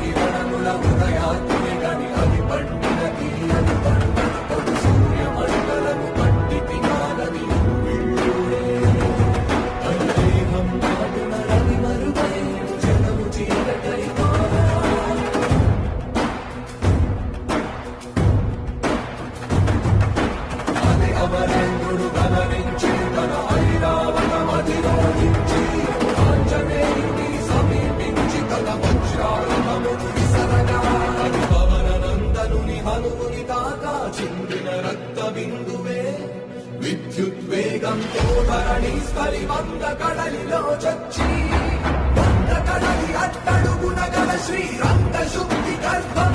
కిరణముల ఉదయాత్మే గని అది పండిన తీయని పండుగ పొడు సూర్య మండలము పండితి కానది విళ్ళుడే దేహం నాటున రవి మరుగై జగము చీకటై అది అమరేంద్రుడు గమనించి తన ఐరావతమధిరోహించి ఆంజనేయుని సమీపించి తన వజ్రాయుధమును విసరగా అది పవన నందనుని హనుముని తాకా చిందిన రక్త బిందువే విద్యుద్వేగంతో ధరణి స్థలి వంద కడలిలో చచ్చి వంద కడలి అట్టడుగున గల శ్రీరంగ శుద్ధి గర్భం